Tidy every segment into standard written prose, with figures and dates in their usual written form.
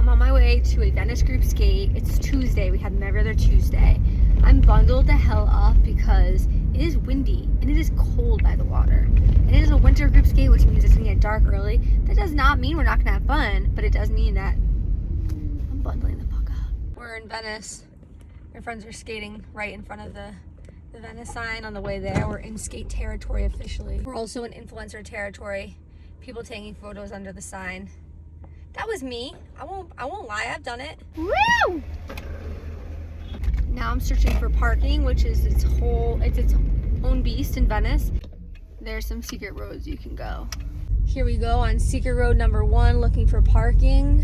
I'm on my way to a Venice group skate. It's Tuesday. We have them every other Tuesday. I'm bundled the hell up because it is windy and it is cold by the water. And it is a winter group skate, which means it's gonna get dark early. That does not mean we're not gonna have fun, but it does mean that I'm bundling the fuck up. We're in Venice. My friends are skating right in front of the Venice sign on the way there. We're in skate territory officially. We're also in influencer territory. People taking photos under the sign. That was me. I won't lie, I've done it. Woo! Now I'm searching for parking, which is its own beast in Venice. There's some secret roads you can go. Here we go on secret road number 1, looking for parking.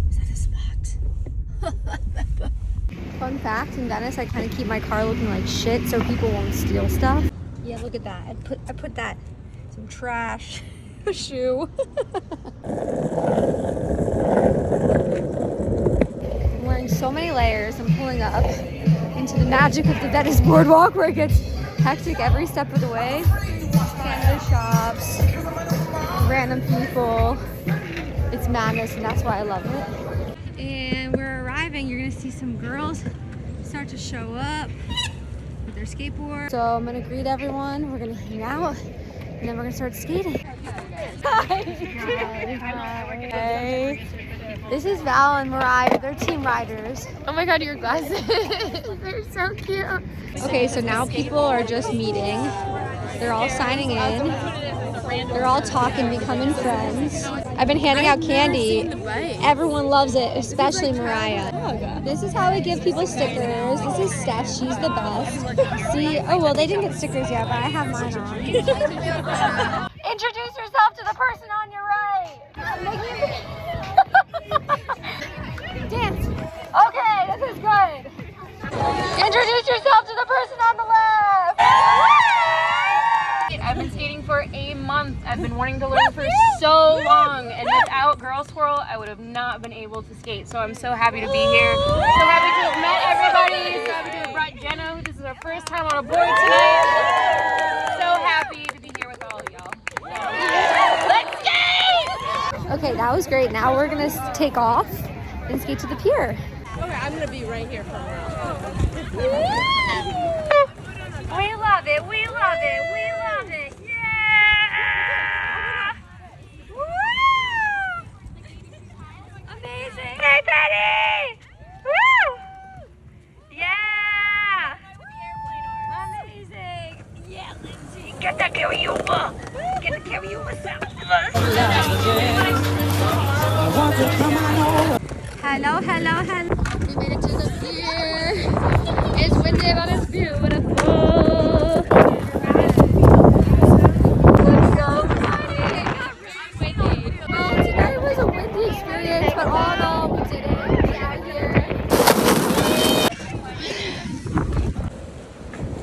Is that a spot? Fun fact, in Venice, I kind of keep my car looking like shit so people won't steal stuff. Yeah, look at that. I put that, some trash, a shoe. I'm wearing so many layers. I'm pulling up into the magic of the Venice boardwalk where it gets hectic every step of the way. Canada shops, random people. It's madness, and that's why I love it. And we're arriving. You're gonna see some girls start to show up with their skateboard. So I'm gonna greet everyone. We're gonna hang out, and then we're gonna start skating. Hi. Hey. This is Val and Mariah. They're team riders. Oh my god, your glasses. They're so cute. Okay, so now people are just meeting. They're all signing in. They're all talking, becoming friends. I've been handing out candy. Everyone loves it, especially Mariah. This is how we give people stickers. This is Steph. She's the best. See? Oh, well, they didn't get stickers yet, but I have mine on. Introduce yourself to the person on your right. Dance. Okay, this is good. Introduce yourself to the person on the left. I've been skating for a month. I've been wanting to learn for so long, and without Girl Swirl, I would have not been able to skate. So I'm so happy to be here. So happy to have met everybody. So happy to have brought Jenna. This is our first time on a board tonight. So happy to be here with all of y'all. Let's skate! Okay, that was great. Now we're gonna take off and skate to the pier. Okay, I'm gonna be right here for a while. We love it. We love it. We love it. Yeah! Woo! Amazing. Hey, Betty! Woo! Yeah! Amazing. Yeah, Lindsay. Get that carryover. Get the carryover sound. Hello, hello, hello. We made it to the pier. It's windy, but it's beautiful. Let's go. Well, tonight was a windy experience, but all in all, we did it. We're out here.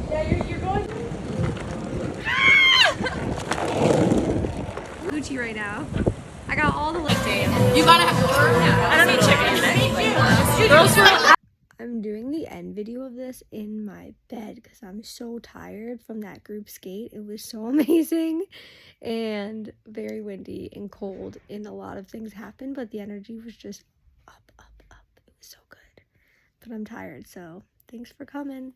Yeah, you're going. Gucci right now. I got all the lifting. You gotta have I don't need chicken. Girls for I'm doing the end video of this in my bed because I'm so tired from that group skate. It was so amazing and very windy and cold, and a lot of things happened, but the energy was just up, up, up. It was so good. But I'm tired, so thanks for coming.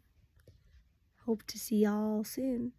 Hope to see y'all soon.